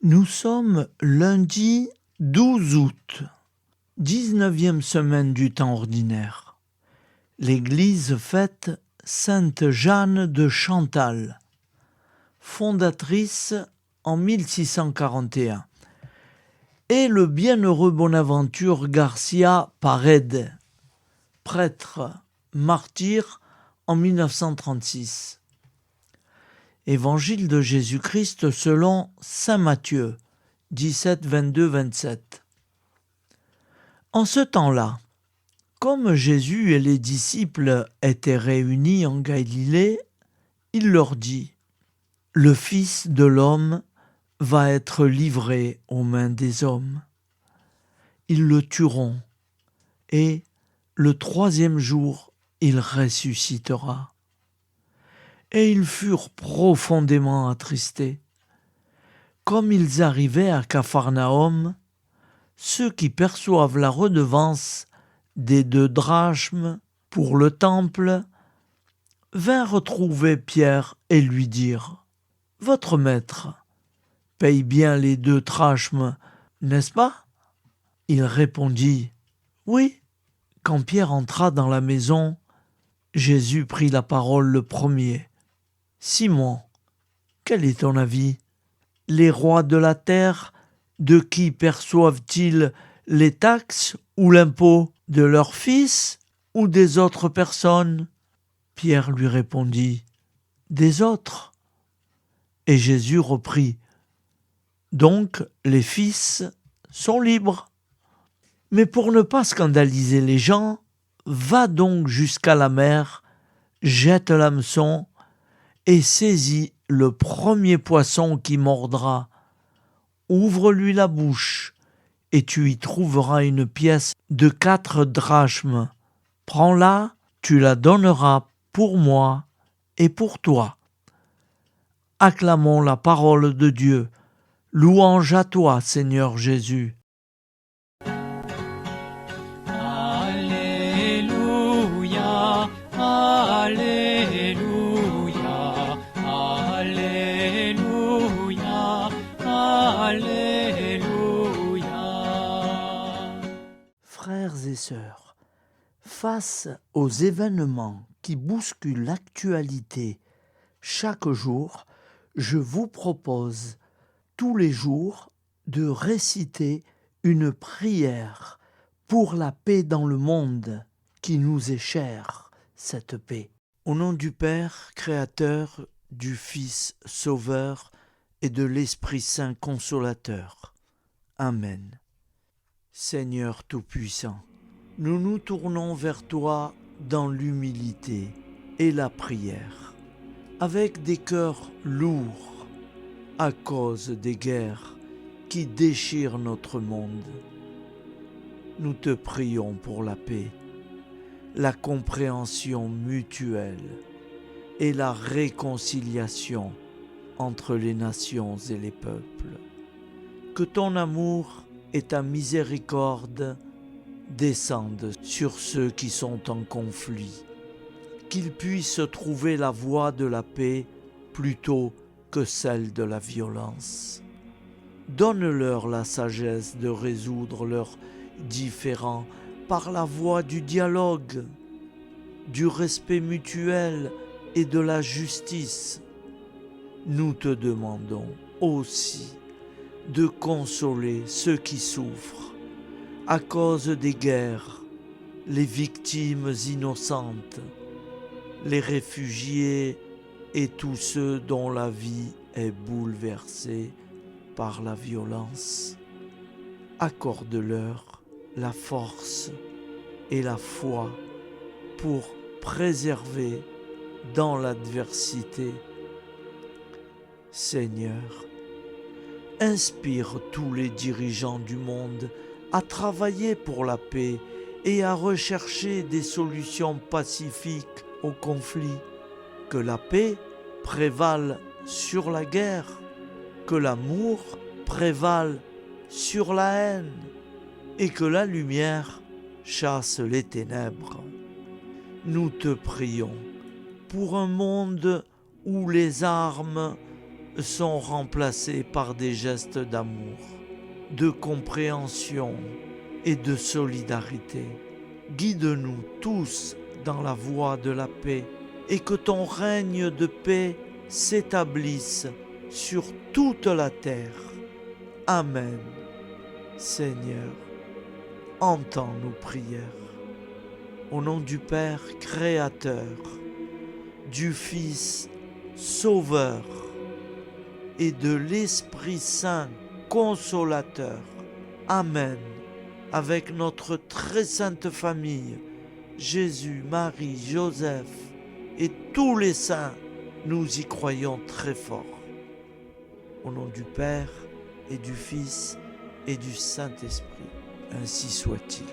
Nous sommes lundi 12 août, 19e semaine du temps ordinaire. L'Église fête Sainte Jeanne de Chantal, fondatrice en 1641, et le bienheureux Bonaventure Garcia Paredes, prêtre martyr en 1936. Évangile de Jésus-Christ selon saint Matthieu, 17, 22, 27. En ce temps-là, comme Jésus et les disciples étaient réunis en Galilée, il leur dit : « Le Fils de l'homme va être livré aux mains des hommes. Ils le tueront, et le troisième jour, il ressuscitera. » Et ils furent profondément attristés. Comme ils arrivaient à Capharnaüm, ceux qui perçoivent la redevance des 2 drachmes pour le temple vinrent trouver Pierre et lui dirent : « Votre maître paye bien les 2 drachmes, n'est-ce pas ? » Il répondit : « Oui. » Quand Pierre entra dans la maison, Jésus prit la parole le premier. « Simon, quel est ton avis ? Les rois de la terre, de qui perçoivent-ils les taxes ou l'impôt ? De leurs fils ou des autres personnes ? » Pierre lui répondit : « Des autres. » Et Jésus reprit : « Donc les fils sont libres. Mais pour ne pas scandaliser les gens, va donc jusqu'à la mer, jette l'hameçon et saisis le premier poisson qui mordra. Ouvre-lui la bouche, et tu y trouveras une pièce de 4 drachmes. Prends-la, tu la donneras pour moi et pour toi. » Acclamons la parole de Dieu. Louange à toi, Seigneur Jésus. Alléluia, Alléluia, Alléluia, Alléluia. Frères et sœurs, face aux événements qui bousculent l'actualité chaque jour, je vous propose tous les jours de réciter une prière pour la paix dans le monde qui nous est chère, cette paix. Au nom du Père, Créateur, du Fils, Sauveur et de l'Esprit Saint Consolateur. Amen. Seigneur Tout-Puissant, nous nous tournons vers toi dans l'humilité et la prière, avec des cœurs lourds à cause des guerres qui déchirent notre monde. Nous te prions pour la paix, la compréhension mutuelle et la réconciliation entre les nations et les peuples. Que ton amour et ta miséricorde descendent sur ceux qui sont en conflit, qu'ils puissent trouver la voie de la paix plutôt que celle de la violence. Donne-leur la sagesse de résoudre leurs différends par la voie du dialogue, du respect mutuel et de la justice. Nous te demandons aussi de consoler ceux qui souffrent à cause des guerres, les victimes innocentes, les réfugiés et tous ceux dont la vie est bouleversée par la violence. Accorde-leur la force et la foi pour préserver dans l'adversité. Seigneur, inspire tous les dirigeants du monde à travailler pour la paix et à rechercher des solutions pacifiques aux conflits. Que la paix prévale sur la guerre, que l'amour prévale sur la haine et que la lumière chasse les ténèbres. Nous te prions pour un monde où les armes sont remplacés par des gestes d'amour, de compréhension et de solidarité. Guide-nous tous dans la voie de la paix et que ton règne de paix s'établisse sur toute la terre. Amen. Seigneur, entends nos prières. Au nom du Père Créateur, du Fils Sauveur et de l'Esprit Saint Consolateur. Amen. Avec notre très sainte famille, Jésus, Marie, Joseph et tous les saints, nous y croyons très fort. Au nom du Père et du Fils et du Saint-Esprit, ainsi soit-il.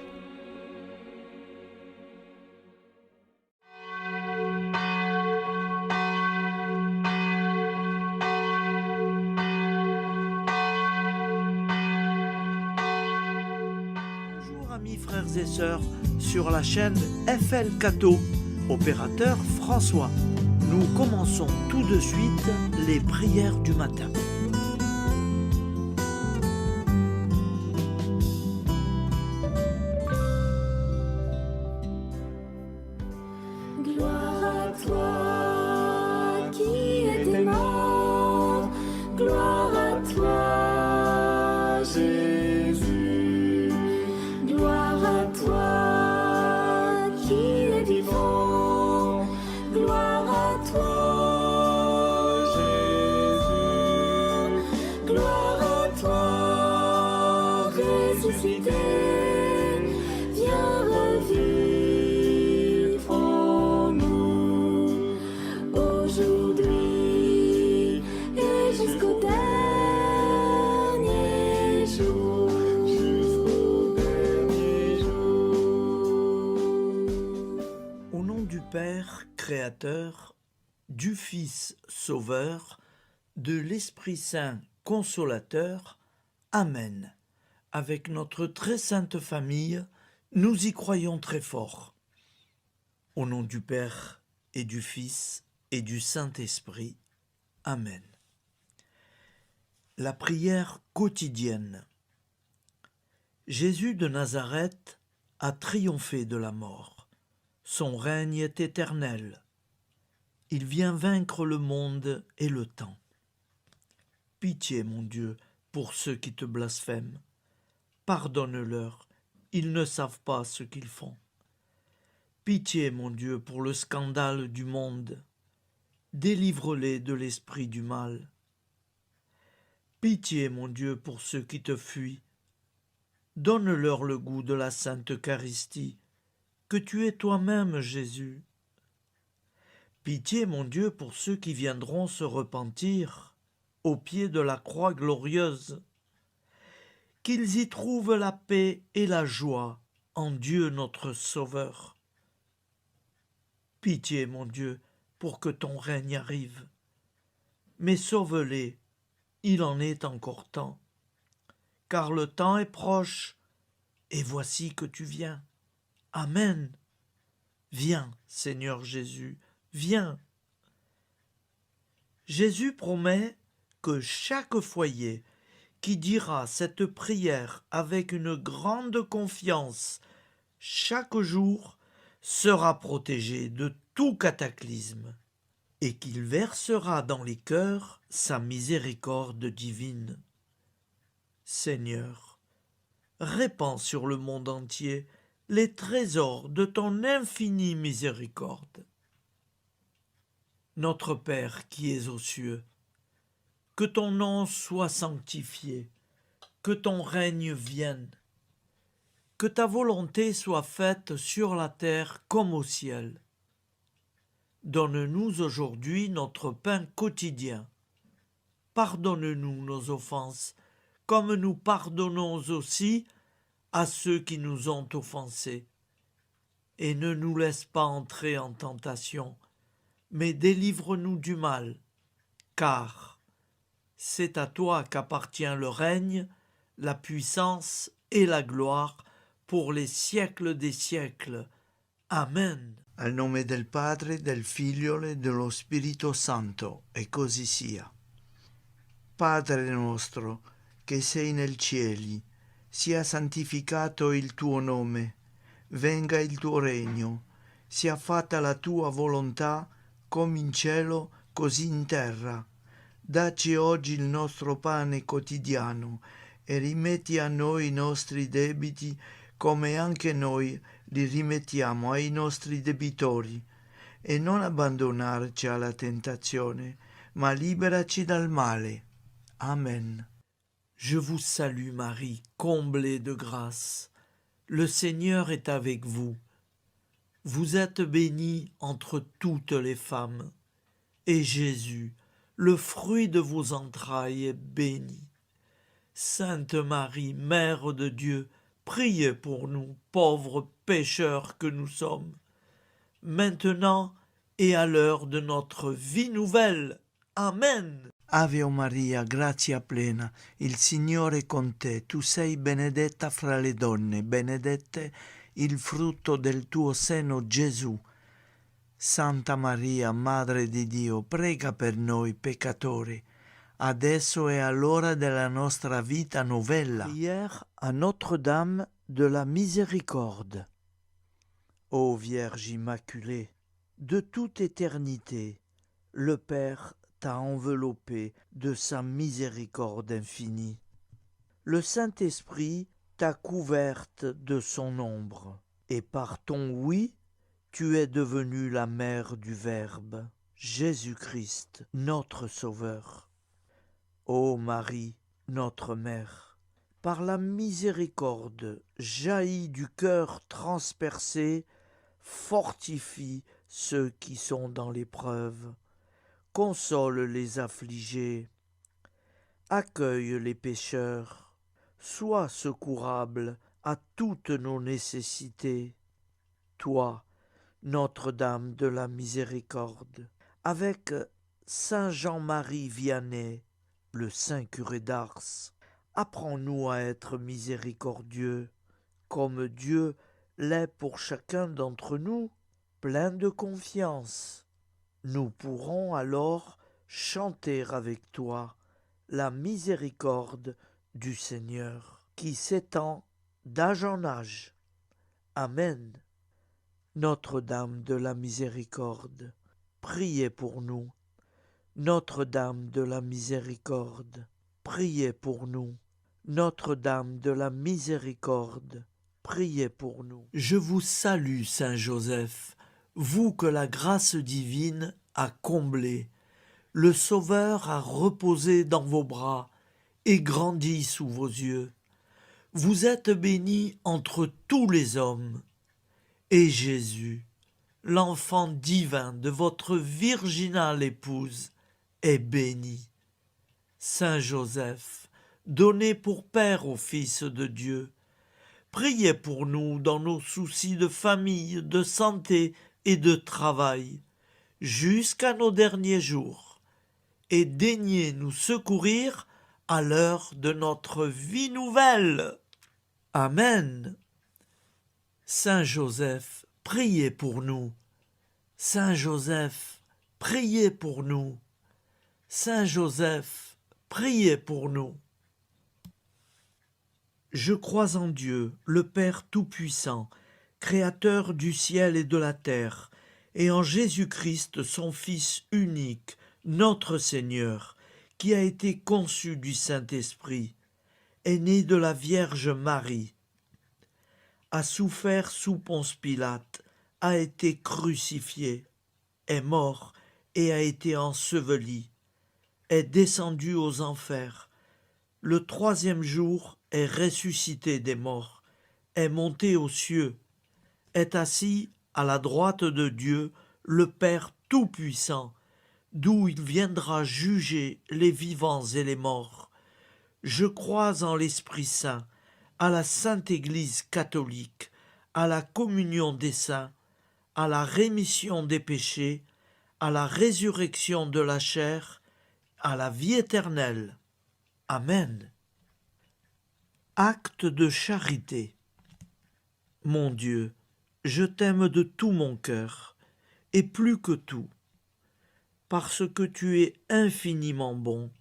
Bonjour amis frères et sœurs sur la chaîne FL Cato, opérateur François. Nous commençons tout de suite les prières du matin. Gloire à toi qui es mort, gloire à toi Jésus, gloire à toi qui es vivant, gloire à toi Jésus, gloire à toi ressuscité, viens revivre en nous aujourd'hui et jusqu'au dernier jour. Au nom du Père Créateur, du Fils Sauveur, de l'Esprit Saint Consolateur. Amen. Avec notre très sainte famille, nous y croyons très fort. Au nom du Père et du Fils et du Saint-Esprit. Amen. La prière quotidienne. Jésus de Nazareth a triomphé de la mort. Son règne est éternel. Il vient vaincre le monde et le temps. Pitié, mon Dieu, pour ceux qui te blasphèment. Pardonne-leur, ils ne savent pas ce qu'ils font. Pitié, mon Dieu, pour le scandale du monde. Délivre-les de l'esprit du mal. Pitié, mon Dieu, pour ceux qui te fuient. Donne-leur le goût de la Sainte Eucharistie, que tu es toi-même, Jésus. Pitié, mon Dieu, pour ceux qui viendront se repentir au pied de la croix glorieuse, qu'ils y trouvent la paix et la joie en Dieu notre Sauveur. Pitié, mon Dieu, pour que ton règne arrive. Mais sauve-les, il en est encore temps, car le temps est proche, et voici que tu viens. Amen. Viens, Seigneur Jésus, viens. Jésus promet que chaque foyer qui dira cette prière avec une grande confiance chaque jour sera protégé de tout cataclysme et qu'il versera dans les cœurs sa miséricorde divine. Seigneur, répands sur le monde entier les trésors de ton infinie miséricorde. Notre Père qui es aux cieux, que ton nom soit sanctifié, que ton règne vienne, que ta volonté soit faite sur la terre comme au ciel. Donne-nous aujourd'hui notre pain quotidien. Pardonne-nous nos offenses, comme nous pardonnons aussi à ceux qui nous ont offensés. Et ne nous laisse pas entrer en tentation, mais délivre-nous du mal, car c'est à toi qu'appartient le règne, la puissance et la gloire pour les siècles des siècles. Amen. Al nome del Padre, del Figlio e dello Spirito Santo, e così sia. Padre nostro, che sei nel cieli, sia santificato il tuo nome, venga il tuo regno, sia fatta la tua volontà, come in cielo, così in terra. Dacci oggi il nostro pane quotidiano e rimetti a noi i nostri debiti, come anche noi li rimettiamo ai nostri debitori. E non abbandonarci alla tentazione, ma liberaci dal male. Amen. Je vous salue Marie, comblée de grâce. Le Seigneur est avec vous. Vous êtes bénie entre toutes les femmes, et Jésus, le fruit de vos entrailles, est béni. Sainte Marie, Mère de Dieu, priez pour nous, pauvres pécheurs que nous sommes, maintenant et à l'heure de notre vie nouvelle. Amen. Ave Maria, grazia plena, il Signore è con te, tu sei benedetta fra le donne, benedette il frutto del tuo seno, Gesù. Santa Maria, Madre di Dio, prega per noi peccatori, adesso e all'ora della nostra vita novella. Prière à Notre-Dame de la Miséricorde. Ô Vierge Immaculée, de toute éternité, le Père t'a enveloppé de sa miséricorde infinie. Le Saint-Esprit t'a couverte de son ombre, et par ton oui, tu es devenue la mère du Verbe, Jésus-Christ, notre Sauveur. Ô Marie, notre Mère, par la miséricorde jaillie du cœur transpercé, fortifie ceux qui sont dans l'épreuve, console les affligés, accueille les pécheurs, sois secourable à toutes nos nécessités. Toi, Notre-Dame de la Miséricorde, avec Saint Jean-Marie Vianney, le Saint curé d'Ars, apprends-nous à être miséricordieux, comme Dieu l'est pour chacun d'entre nous, plein de confiance. Nous pourrons alors chanter avec toi la miséricorde du Seigneur, qui s'étend d'âge en âge. Amen. Notre-Dame de la Miséricorde, priez pour nous. Notre-Dame de la Miséricorde, priez pour nous. Notre-Dame de la Miséricorde, priez pour nous. Je vous salue, Saint Joseph, vous que la grâce divine a comblé. Le Sauveur a reposé dans vos bras et grandi sous vos yeux. Vous êtes béni entre tous les hommes. Et Jésus, l'enfant divin de votre virginale épouse, est béni. Saint Joseph, donné pour Père au Fils de Dieu, priez pour nous dans nos soucis de famille, de santé et de travail, jusqu'à nos derniers jours, et daignez nous secourir à l'heure de notre vie nouvelle. Amen. Saint Joseph, priez pour nous. Saint Joseph, priez pour nous. Saint Joseph, priez pour nous. Je crois en Dieu, le Père Tout-Puissant, Créateur du ciel et de la terre, et en Jésus-Christ, son Fils unique, notre Seigneur, qui a été conçu du Saint-Esprit, est né de la Vierge Marie, a souffert sous Ponce Pilate, a été crucifié, est mort et a été enseveli, est descendu aux enfers, le troisième jour est ressuscité des morts, est monté aux cieux, est assis à la droite de Dieu, le Père Tout-Puissant, d'où il viendra juger les vivants et les morts. Je crois en l'Esprit Saint, à la Sainte Église catholique, à la communion des saints, à la rémission des péchés, à la résurrection de la chair, à la vie éternelle. Amen. Acte de charité. Mon Dieu, je t'aime de tout mon cœur, et plus que tout, parce que tu es infiniment bon,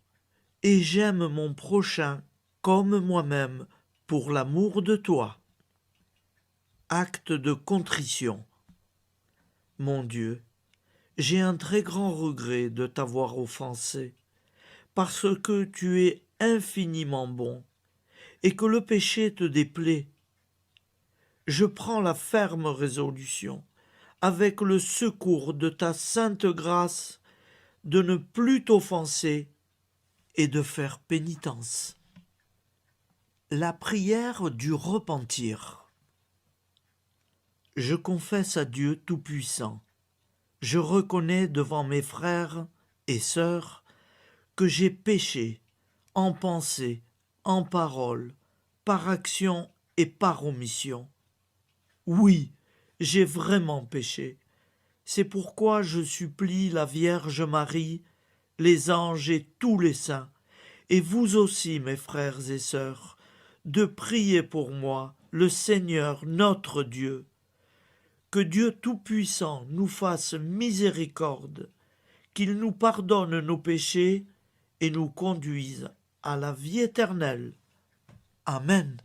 et j'aime mon prochain comme moi-même pour l'amour de toi. Acte de contrition. Mon Dieu, j'ai un très grand regret de t'avoir offensé, parce que tu es infiniment bon et que le péché te déplaît. Je prends la ferme résolution, avec le secours de ta sainte grâce, de ne plus t'offenser et de faire pénitence. La prière du repentir. Je confesse à Dieu Tout-Puissant. Je reconnais devant mes frères et sœurs que j'ai péché en pensée, en parole, par action et par omission. Oui, j'ai vraiment péché. C'est pourquoi je supplie la Vierge Marie, les anges et tous les saints, et vous aussi, mes frères et sœurs, de prier pour moi, le Seigneur notre Dieu. Que Dieu Tout-Puissant nous fasse miséricorde, qu'il nous pardonne nos péchés et nous conduise à la vie éternelle. Amen.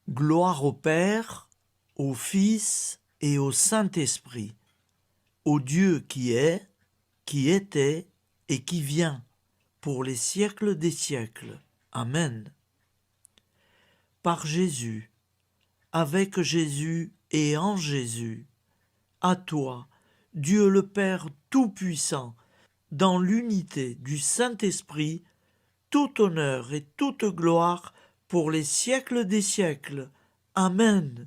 Gloire au Père, au Fils et au Saint-Esprit, au Dieu qui est, qui était et qui vient, pour les siècles des siècles. Amen. Par Jésus, avec Jésus et en Jésus, à toi, Dieu le Père Tout-Puissant, dans l'unité du Saint-Esprit, tout honneur et toute gloire pour les siècles des siècles. Amen.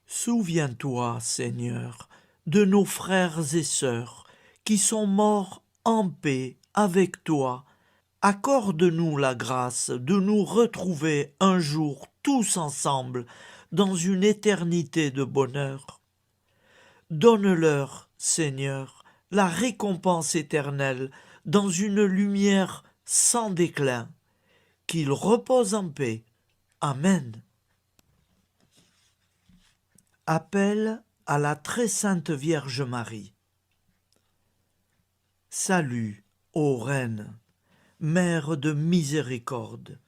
Souviens-toi, Seigneur, de nos frères et sœurs qui sont morts en paix avec toi. Accorde-nous la grâce de nous retrouver un jour tous ensemble dans une éternité de bonheur. Donne-leur, Seigneur, la récompense éternelle dans une lumière sans déclin. Qu'ils reposent en paix. Amen. Appel à la très sainte Vierge Marie. Salut, ô Reine, Mère de miséricorde,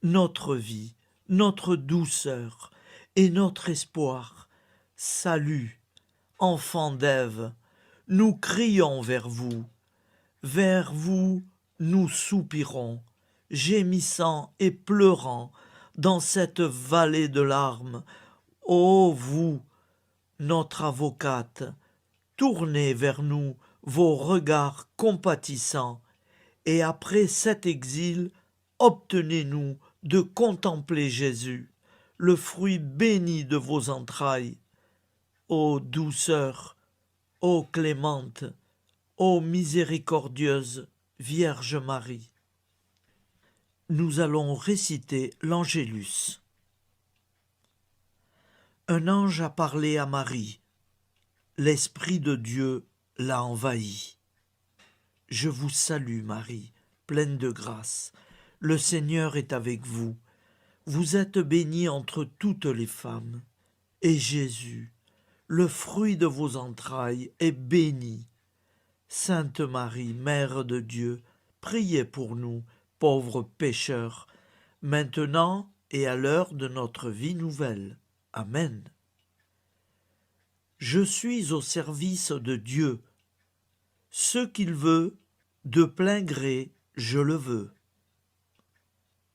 notre vie, notre douceur et notre espoir. Salut, enfant d'Ève, nous crions vers vous. Vers vous, nous soupirons, gémissant et pleurant dans cette vallée de larmes. Ô vous, notre avocate, tournez vers nous vos regards compatissants, et après cet exil, obtenez-nous de contempler Jésus, le fruit béni de vos entrailles. Ô douceur, ô clémente, ô miséricordieuse Vierge Marie. Nous allons réciter l'Angélus. Un ange a parlé à Marie. L'Esprit de Dieu l'a envahie. Je vous salue, Marie, pleine de grâce. Le Seigneur est avec vous. Vous êtes bénie entre toutes les femmes. Et Jésus, le fruit de vos entrailles, est béni. Sainte Marie, Mère de Dieu, priez pour nous, pauvres pécheurs, maintenant et à l'heure de notre vie nouvelle. Amen. Je suis au service de Dieu. Ce qu'il veut, de plein gré, je le veux.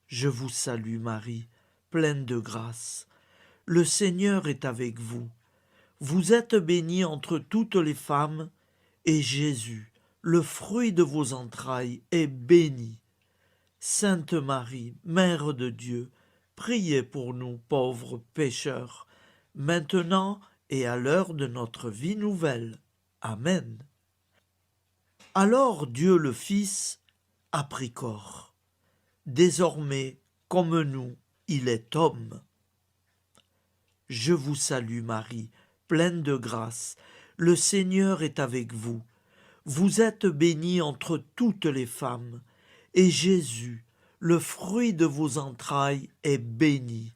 Je vous salue Marie, pleine de grâce. Le Seigneur est avec vous. Vous êtes bénie entre toutes les femmes, et Jésus, le fruit de vos entrailles, est béni. Sainte Marie, Mère de Dieu, priez pour nous pauvres pécheurs, maintenant et à l'heure de notre vie nouvelle. Amen. Alors Dieu le Fils a pris corps. Désormais, comme nous, il est homme. Je vous salue Marie, pleine de grâce. Le Seigneur est avec vous. Vous êtes bénie entre toutes les femmes, et Jésus, le fruit de vos entrailles, est béni.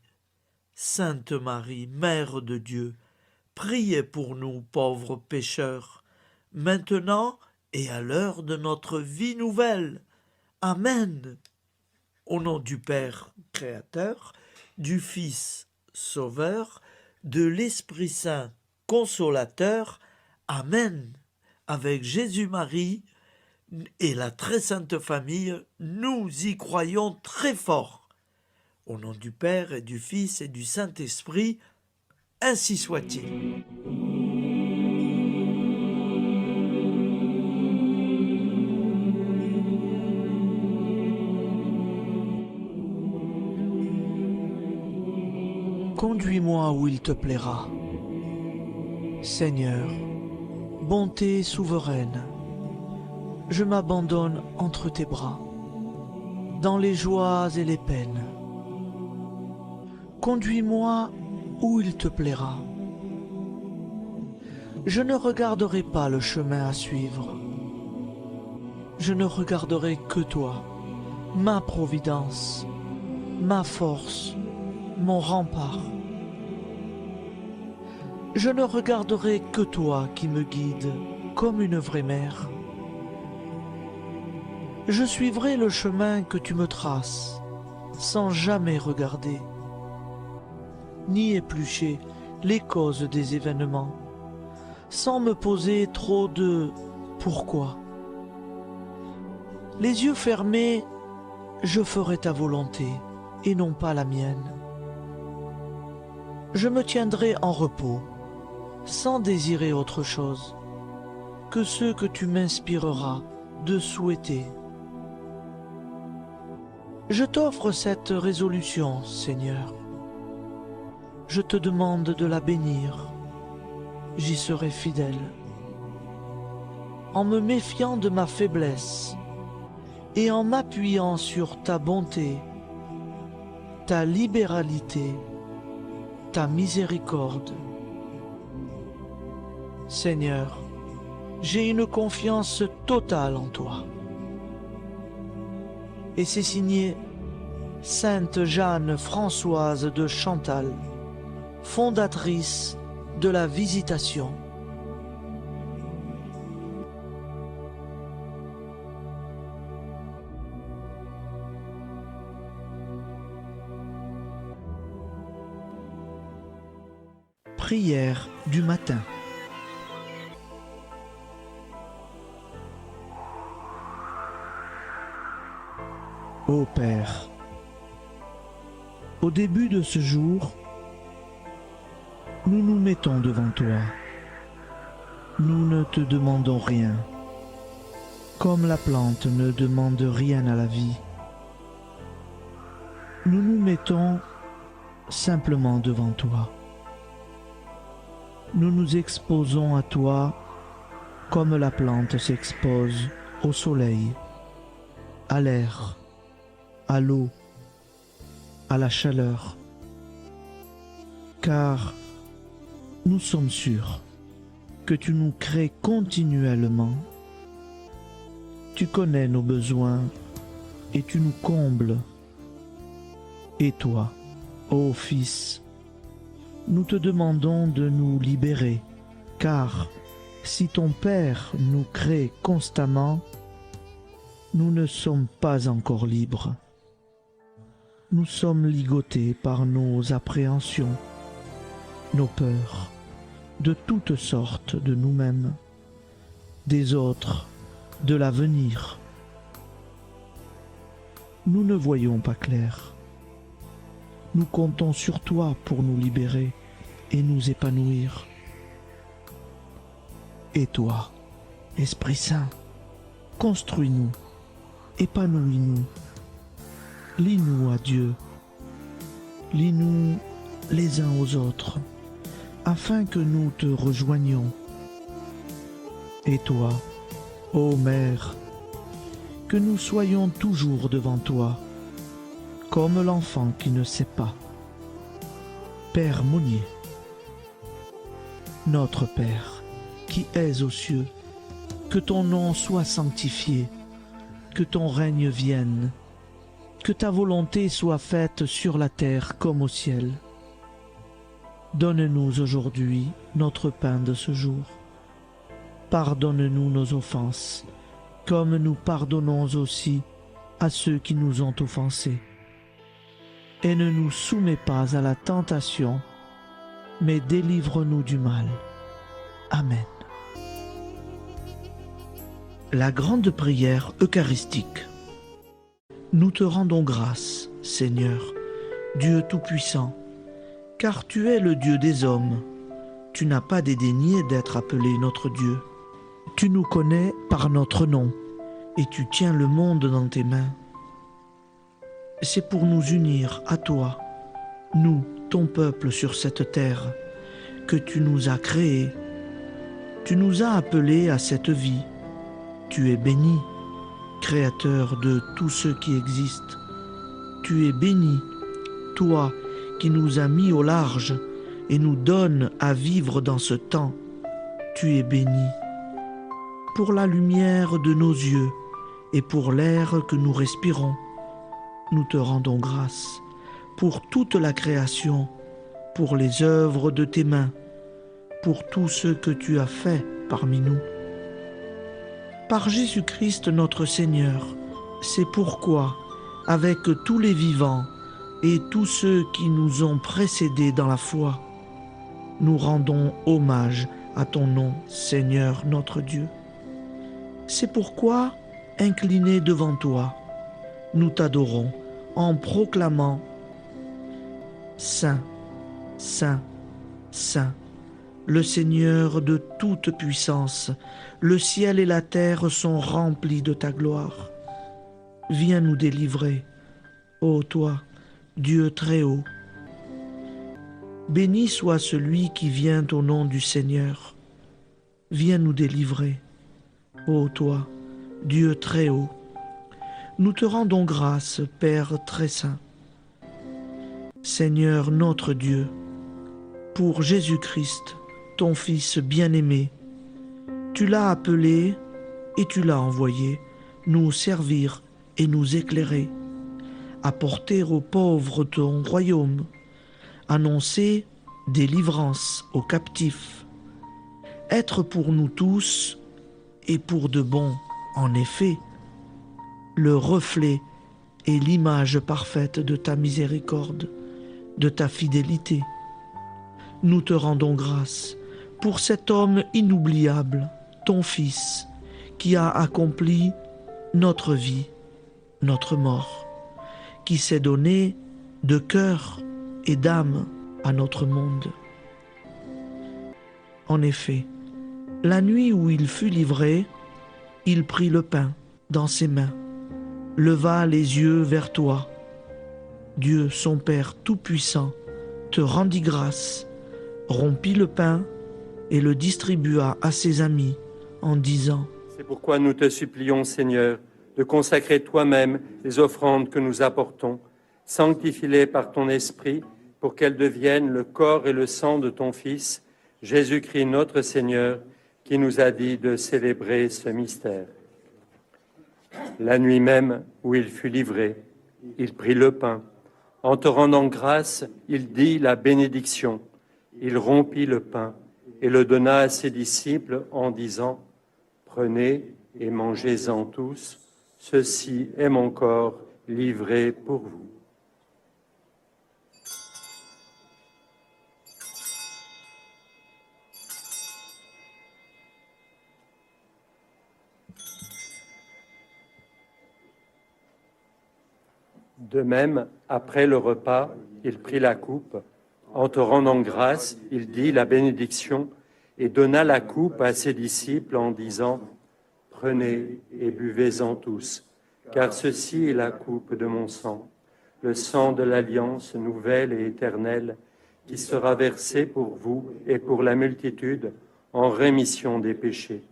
Sainte Marie, Mère de Dieu, priez pour nous pauvres pécheurs, maintenant et à l'heure de notre vie nouvelle. Amen. Au nom du Père Créateur, du Fils Sauveur, de l'Esprit Saint Consolateur. Amen. Avec Jésus-Marie et la très sainte famille, nous y croyons très fort. Au nom du Père et du Fils et du Saint-Esprit, ainsi soit-il. Conduis-moi où il te plaira. Seigneur, bonté souveraine, je m'abandonne entre tes bras, dans les joies et les peines. Conduis-moi où il te plaira. Je ne regarderai pas le chemin à suivre. Je ne regarderai que toi, ma providence, ma force, mon rempart. Je ne regarderai que toi qui me guides comme une vraie mère. Je suivrai le chemin que tu me traces, sans jamais regarder, ni éplucher les causes des événements, sans me poser trop de « pourquoi ». Les yeux fermés, je ferai ta volonté et non pas la mienne. Je me tiendrai en repos, sans désirer autre chose que ce que tu m'inspireras de souhaiter. Je t'offre cette résolution, Seigneur. Je te demande de la bénir. J'y serai fidèle. En me méfiant de ma faiblesse et en m'appuyant sur ta bonté, ta libéralité, ta miséricorde. Seigneur, j'ai une confiance totale en toi. Et c'est signé Sainte Jeanne Françoise de Chantal, fondatrice de la Visitation. Prière du matin. Ô Père, au début de ce jour, nous nous mettons devant toi. Nous ne te demandons rien, comme la plante ne demande rien à la vie. Nous nous mettons simplement devant toi. Nous nous exposons à toi comme la plante s'expose au soleil, à l'air, à l'eau, à la chaleur, car nous sommes sûrs que tu nous crées continuellement. Tu connais nos besoins et tu nous combles. Et toi, ô Fils, nous te demandons de nous libérer, car si ton Père nous crée constamment, nous ne sommes pas encore libres. Nous sommes ligotés par nos appréhensions, nos peurs, de toutes sortes de nous-mêmes, des autres, de l'avenir. Nous ne voyons pas clair. Nous comptons sur toi pour nous libérer et nous épanouir. Et toi, Esprit Saint, construis-nous, épanouis-nous, lie-nous à Dieu, lie-nous les uns aux autres, afin que nous te rejoignions. Et toi, ô Mère, que nous soyons toujours devant toi, comme l'enfant qui ne sait pas. Père Monnier, notre Père, qui es aux cieux, que ton nom soit sanctifié, que ton règne vienne, que ta volonté soit faite sur la terre comme au ciel. Donne-nous aujourd'hui notre pain de ce jour. Pardonne-nous nos offenses, comme nous pardonnons aussi à ceux qui nous ont offensés. Et ne nous soumets pas à la tentation, mais délivre-nous du mal. Amen. La grande prière eucharistique. Nous te rendons grâce, Seigneur, Dieu Tout-Puissant, car tu es le Dieu des hommes. Tu n'as pas dédaigné d'être appelé notre Dieu. Tu nous connais par notre nom, et tu tiens le monde dans tes mains. C'est pour nous unir à toi, nous, ton peuple sur cette terre, que tu nous as créés. Tu nous as appelés à cette vie. Tu es béni, Créateur de tout ce qui existe. Tu es béni, toi qui nous as mis au large et nous donnes à vivre dans ce temps. Tu es béni. Pour la lumière de nos yeux et pour l'air que nous respirons, nous te rendons grâce. Pour toute la création, pour les œuvres de tes mains, pour tout ce que tu as fait parmi nous. Par Jésus-Christ notre Seigneur, c'est pourquoi, avec tous les vivants et tous ceux qui nous ont précédés dans la foi, nous rendons hommage à ton nom, Seigneur notre Dieu. C'est pourquoi, inclinés devant toi, nous t'adorons en proclamant « Saint, Saint, Saint ». Le Seigneur de toute puissance, le ciel et la terre sont remplis de ta gloire. Viens nous délivrer, ô toi, Dieu très haut. Béni soit celui qui vient au nom du Seigneur. Viens nous délivrer, ô toi, Dieu très haut. Nous te rendons grâce, Père très saint. Seigneur notre Dieu, pour Jésus-Christ, ton Fils bien-aimé, tu l'as appelé et tu l'as envoyé nous servir et nous éclairer, apporter aux pauvres ton royaume, annoncer délivrance aux captifs, être pour nous tous et pour de bon, en effet, le reflet et l'image parfaite de ta miséricorde, de ta fidélité. Nous te rendons grâce pour cet homme inoubliable, ton Fils, qui a accompli notre vie, notre mort, qui s'est donné de cœur et d'âme à notre monde. En effet, la nuit où il fut livré, il prit le pain dans ses mains, leva les yeux vers toi. Dieu, son Père Tout-Puissant, te rendit grâce, rompit le pain et le distribua à ses amis en disant : C'est pourquoi nous te supplions, Seigneur, de consacrer toi-même les offrandes que nous apportons. Sanctifie-les par ton Esprit pour qu'elles deviennent le corps et le sang de ton Fils, Jésus-Christ notre Seigneur, qui nous a dit de célébrer ce mystère. La nuit même où il fut livré, il prit le pain. En te rendant grâce, il dit la bénédiction. Il rompit le pain et le donna à ses disciples en disant : Prenez et mangez-en tous, ceci est mon corps livré pour vous. De même, après le repas, il prit la coupe. En te rendant grâce, il dit la bénédiction et donna la coupe à ses disciples en disant : Prenez et buvez-en tous, car ceci est la coupe de mon sang, le sang de l'alliance nouvelle et éternelle, qui sera versé pour vous et pour la multitude en rémission des péchés.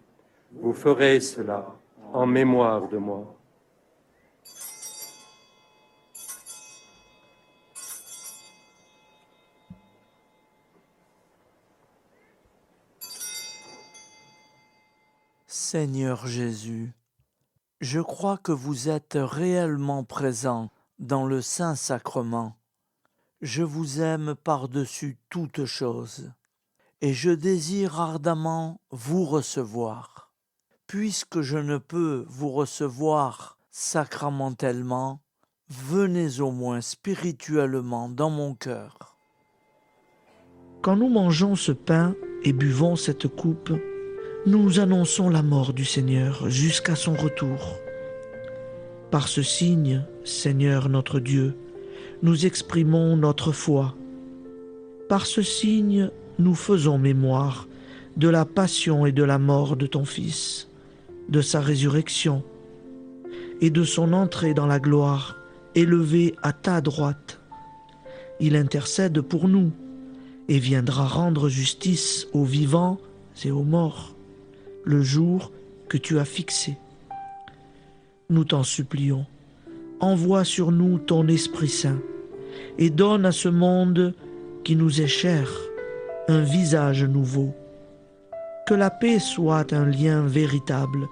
Vous ferez cela en mémoire de moi. Seigneur Jésus, je crois que vous êtes réellement présent dans le Saint-Sacrement. Je vous aime par-dessus toute chose et je désire ardemment vous recevoir. Puisque je ne peux vous recevoir sacramentellement, venez au moins spirituellement dans mon cœur. Quand nous mangeons ce pain et buvons cette coupe, nous annonçons la mort du Seigneur jusqu'à son retour. Par ce signe, Seigneur notre Dieu, nous exprimons notre foi. Par ce signe, nous faisons mémoire de la passion et de la mort de ton Fils, de sa résurrection et de son entrée dans la gloire, élevé à ta droite. Il intercède pour nous et viendra rendre justice aux vivants et aux morts, le jour que tu as fixé. Nous t'en supplions, envoie sur nous ton Esprit Saint et donne à ce monde qui nous est cher un visage nouveau. Que la paix soit un lien véritable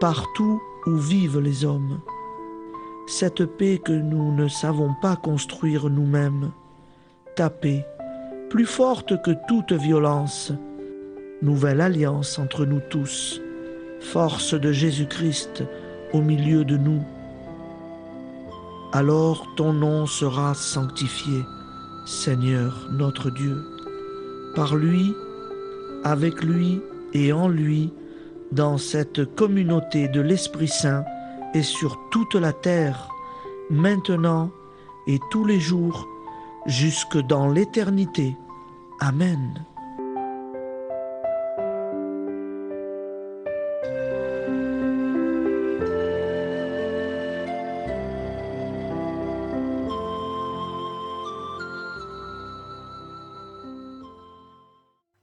partout où vivent les hommes. Cette paix que nous ne savons pas construire nous-mêmes, ta paix, plus forte que toute violence, nouvelle alliance entre nous tous, force de Jésus-Christ au milieu de nous. Alors ton nom sera sanctifié, Seigneur notre Dieu. Par lui, avec lui et en lui, dans cette communauté de l'Esprit Saint et sur toute la terre, maintenant et tous les jours, jusque dans l'éternité. Amen.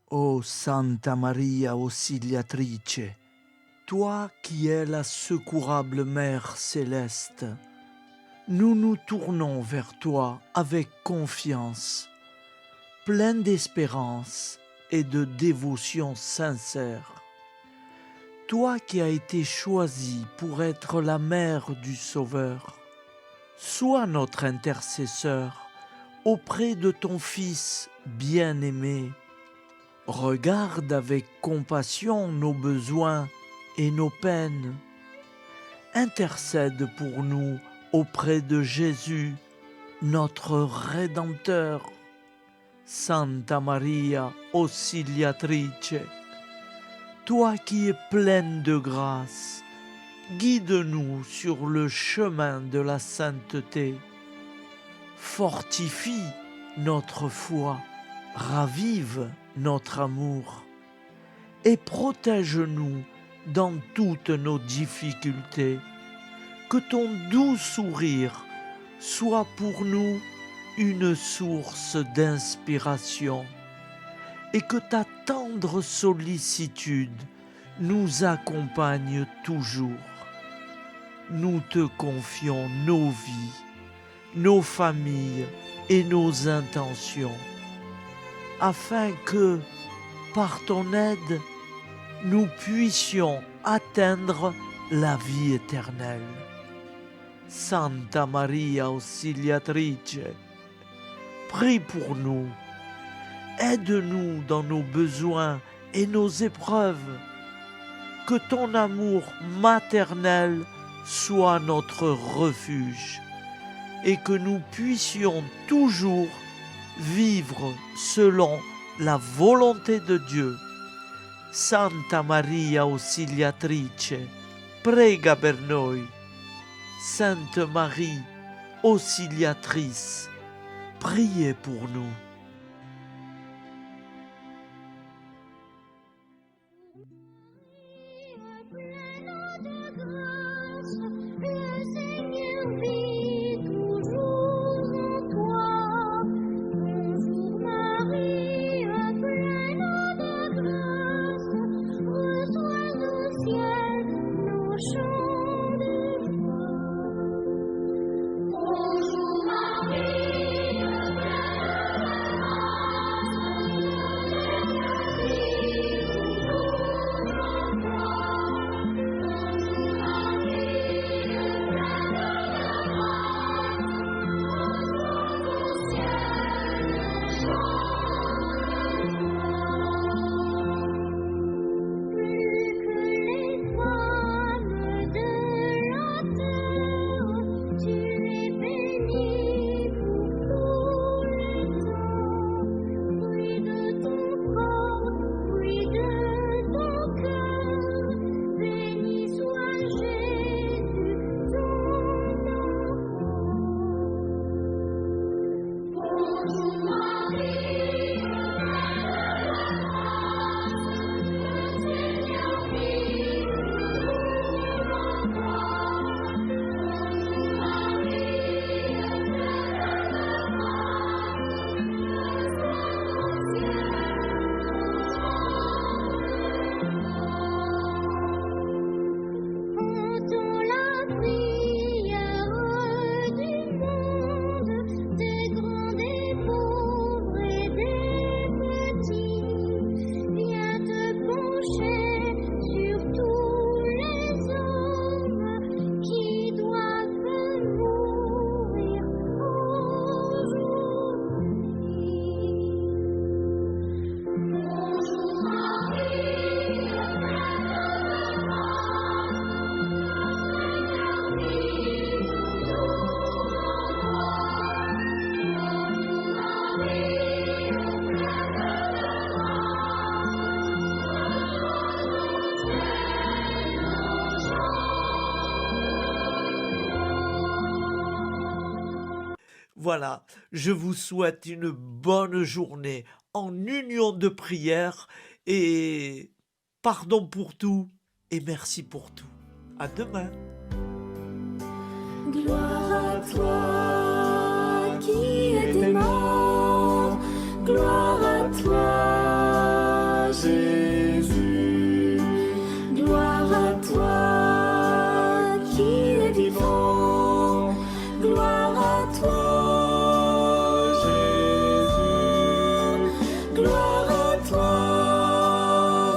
Ô Santa Maria Auxiliatrice, toi qui es la secourable Mère céleste, nous nous tournons vers toi avec confiance, plein d'espérance et de dévotion sincère. Toi qui as été choisie pour être la mère du Sauveur, sois notre intercesseur auprès de ton Fils bien-aimé. Regarde avec compassion nos besoins et nos peines. Intercède pour nous auprès de Jésus, notre Rédempteur. Santa Maria Auxiliatrice, toi qui es pleine de grâce, guide-nous sur le chemin de la sainteté. Fortifie notre foi, ravive notre amour et protège-nous dans toutes nos difficultés. Que ton doux sourire soit pour nous une source d'inspiration et que ta tendre sollicitude nous accompagne toujours. Nous te confions nos vies, nos familles et nos intentions, afin que, par ton aide, nous puissions atteindre la vie éternelle. Santa Maria Auxiliatrice, prie pour nous, aide-nous dans nos besoins et nos épreuves, que ton amour maternel soit notre refuge et que nous puissions toujours vivre selon la volonté de Dieu. Santa Maria Auxiliatrice, prega per noi. Sainte Marie, Auxiliatrice, priez pour nous. Voilà, je vous souhaite une bonne journée en union de prière et pardon pour tout et merci pour tout. À demain. Gloire à toi qui es aimant, gloire à toi Jésus, gloire à toi qui es vivant, gloire à toi Jésus, gloire à toi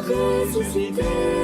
ressuscité.